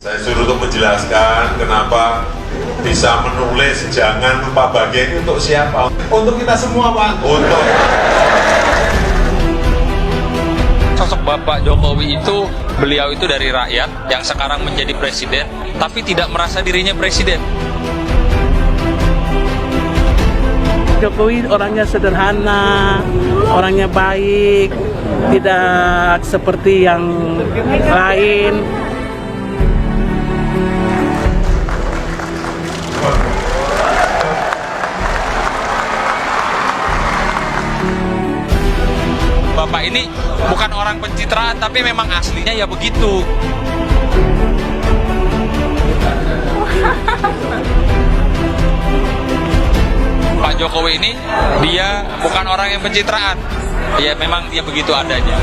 Saya suruh untuk menjelaskan kenapa bisa menulis jangan lupa bahagia ini untuk siapa? Untuk kita semua, Pak. Untuk sosok Bapak Jokowi itu, beliau itu dari rakyat yang sekarang menjadi presiden, tapi tidak merasa dirinya presiden. Jokowi orangnya sederhana, orangnya baik, tidak seperti yang lain. Bapak ini bukan orang pencitraan, tapi memang aslinya ya begitu. Pak Jokowi ini, dia bukan orang yang pencitraan. Ya memang dia begitu adanya.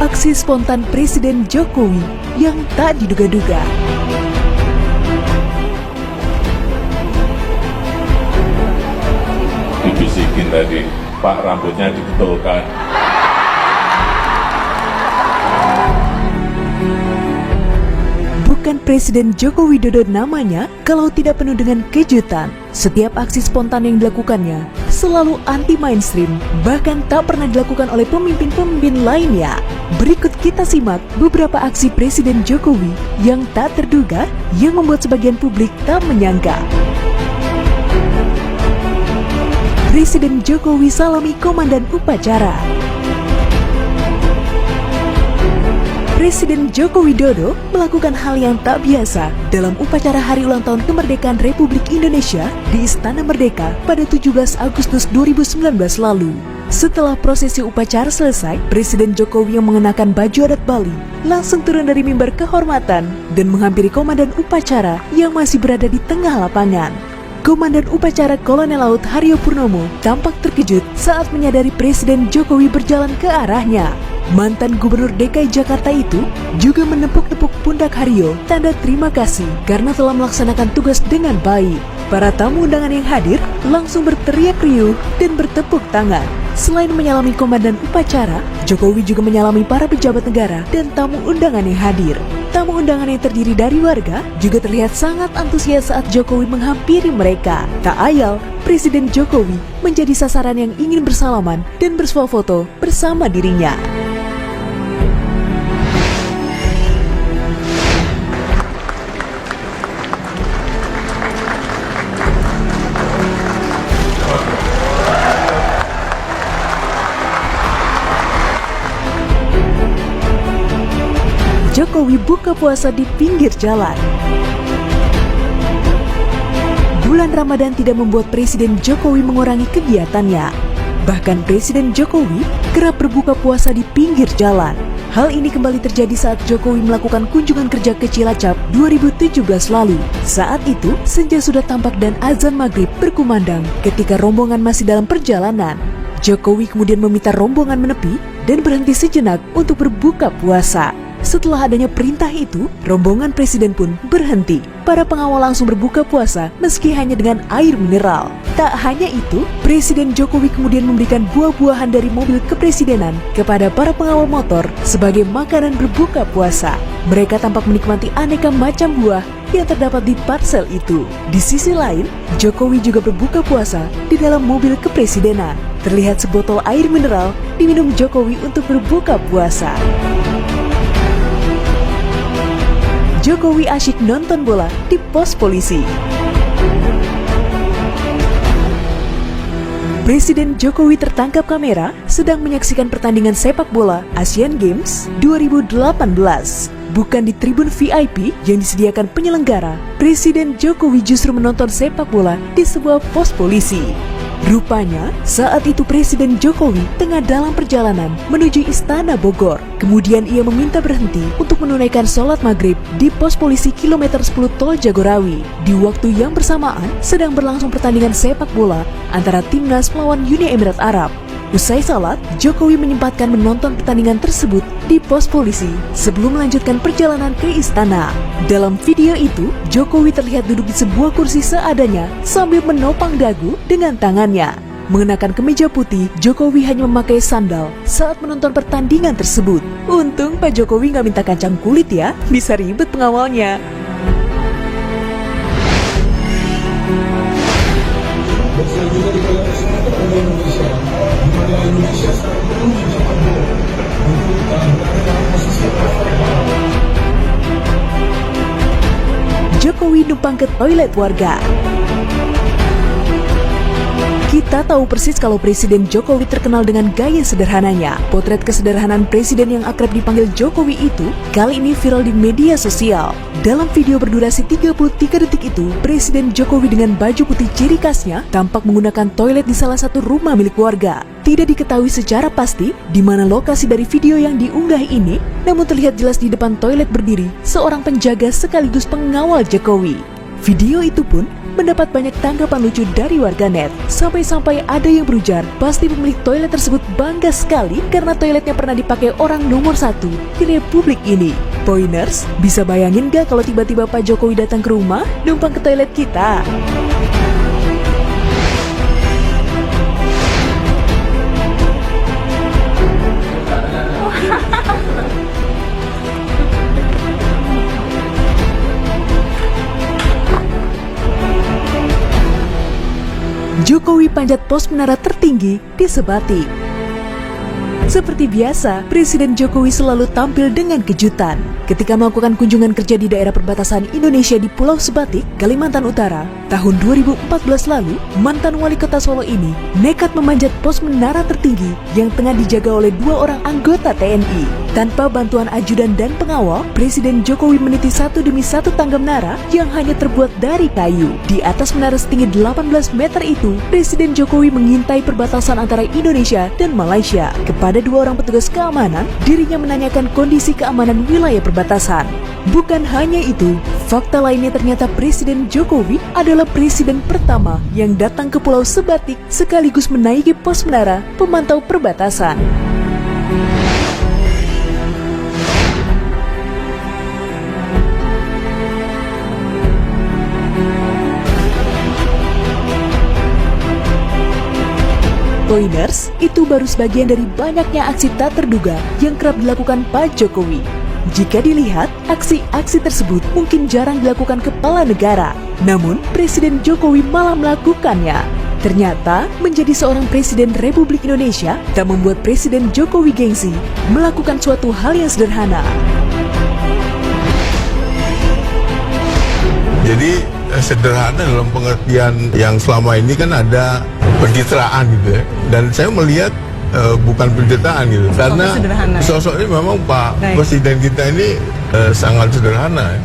Aksi spontan Presiden Jokowi yang tak diduga-duga. dibisikin tadi, Pak rambutnya dibetulkan. Bukan Presiden Joko Widodo namanya kalau tidak penuh dengan kejutan. Setiap aksi spontan yang dilakukannya selalu anti mainstream, bahkan tak pernah dilakukan oleh pemimpin-pemimpin lainnya. Berikut kita simak beberapa aksi Presiden Jokowi yang tak terduga yang membuat sebagian publik tak menyangka. Presiden Jokowi salami komandan upacara. Presiden Joko Widodo melakukan hal yang tak biasa dalam upacara Hari Ulang Tahun Kemerdekaan Republik Indonesia di Istana Merdeka pada 17 Agustus 2019 lalu. Setelah prosesi upacara selesai, Presiden Jokowi yang mengenakan baju adat Bali langsung turun dari mimbar kehormatan dan menghampiri komandan upacara yang masih berada di tengah lapangan. Komandan upacara Kolonel Laut Haryo Purnomo tampak terkejut saat menyadari Presiden Jokowi berjalan ke arahnya. Mantan Gubernur DKI Jakarta itu juga menepuk-nepuk pundak Haryo tanda terima kasih karena telah melaksanakan tugas dengan baik. Para tamu undangan yang hadir langsung berteriak riuh dan bertepuk tangan. Selain menyalami komandan upacara, Jokowi juga menyalami para pejabat negara dan tamu undangan yang hadir. Tamu undangan yang terdiri dari warga juga terlihat sangat antusias saat Jokowi menghampiri mereka. Tak ayal, Presiden Jokowi menjadi sasaran yang ingin bersalaman dan bersuah foto bersama dirinya. Jokowi buka puasa di pinggir jalan. Bulan Ramadan tidak membuat Presiden Jokowi mengurangi kegiatannya. Bahkan Presiden Jokowi kerap berbuka puasa di pinggir jalan. Hal ini kembali terjadi saat Jokowi melakukan kunjungan kerja ke Cilacap 2017 lalu. Saat itu, senja sudah tampak dan azan maghrib berkumandang ketika rombongan masih dalam perjalanan. Jokowi kemudian meminta rombongan menepi dan berhenti sejenak untuk berbuka puasa. Setelah adanya perintah itu, rombongan presiden pun berhenti. Para pengawal langsung berbuka puasa meski hanya dengan air mineral. Tak hanya itu, Presiden Jokowi kemudian memberikan buah-buahan dari mobil kepresidenan kepada para pengawal motor sebagai makanan berbuka puasa. Mereka tampak menikmati aneka macam buah yang terdapat di parsel itu. Di sisi lain, Jokowi juga berbuka puasa di dalam mobil kepresidenan. Terlihat sebotol air mineral diminum Jokowi untuk berbuka puasa. Jokowi asyik nonton bola di pos polisi. Presiden Jokowi tertangkap kamera sedang menyaksikan pertandingan sepak bola Asian Games 2018. Bukan di tribun VIP yang disediakan penyelenggara, Presiden Jokowi justru menonton sepak bola di sebuah pos polisi. Rupanya, saat itu Presiden Jokowi tengah dalam perjalanan menuju Istana Bogor. Kemudian ia meminta berhenti untuk menunaikan sholat maghrib di pos polisi kilometer 10 Tol Jagorawi. Di waktu yang bersamaan, sedang berlangsung pertandingan sepak bola antara timnas melawan Uni Emirat Arab. Usai salat, Jokowi menyempatkan menonton pertandingan tersebut di pos polisi sebelum melanjutkan perjalanan ke istana. Dalam video itu, Jokowi terlihat duduk di sebuah kursi seadanya sambil menopang dagu dengan tangannya. Mengenakan kemeja putih, Jokowi hanya memakai sandal saat menonton pertandingan tersebut. Untung Pak Jokowi nggak minta kacang kulit ya, bisa ribet pengawalnya. Jokowi numpang ke toilet warga. Kita tahu persis kalau Presiden Jokowi terkenal dengan gaya sederhananya. Potret kesederhanaan presiden yang akrab dipanggil Jokowi itu kali ini viral di media sosial. Dalam video berdurasi 33 detik itu, Presiden Jokowi dengan baju putih ciri khasnya tampak menggunakan toilet di salah satu rumah milik warga. Tidak diketahui secara pasti di mana lokasi dari video yang diunggah ini, namun terlihat jelas di depan toilet berdiri seorang penjaga sekaligus pengawal Jokowi. Video itu pun mendapat banyak tanggapan lucu dari warganet. Sampai-sampai ada yang berujar, pasti pemilik toilet tersebut bangga sekali karena toiletnya pernah dipakai orang nomor 1 di Republik ini. Poiners, bisa bayangin gak kalau tiba-tiba Pak Jokowi datang ke rumah, numpang ke toilet kita? Jokowi panjat pos menara tertinggi di Sebatik. Seperti biasa, Presiden Jokowi selalu tampil dengan kejutan. Ketika melakukan kunjungan kerja di daerah perbatasan Indonesia di Pulau Sebatik, Kalimantan Utara, tahun 2014 lalu, mantan wali kota Solo ini nekat memanjat pos menara tertinggi yang tengah dijaga oleh 2 orang anggota TNI. Tanpa bantuan ajudan dan pengawal, Presiden Jokowi meniti satu demi satu tangga menara yang hanya terbuat dari kayu. Di atas menara setinggi 18 meter itu, Presiden Jokowi mengintai perbatasan antara Indonesia dan Malaysia. Kepada 2 orang petugas keamanan, dirinya menanyakan kondisi keamanan wilayah perbatasan. Bukan hanya itu, fakta lainnya ternyata Presiden Jokowi adalah presiden pertama yang datang ke Pulau Sebatik sekaligus menaiki pos menara pemantau perbatasan. Poiners, itu baru sebagian dari banyaknya aksi tak terduga yang kerap dilakukan Pak Jokowi. Jika dilihat, aksi-aksi tersebut mungkin jarang dilakukan kepala negara. Namun, Presiden Jokowi malah melakukannya. Ternyata, menjadi seorang Presiden Republik Indonesia tak membuat Presiden Jokowi gengsi melakukan suatu hal yang sederhana. Jadi sederhana dalam pengertian yang selama ini kan ada pencitraan gitu ya. Dan saya melihat bukan pencitraan gitu. Karena sosok ini memang Pak Presiden kita ini sangat sederhana.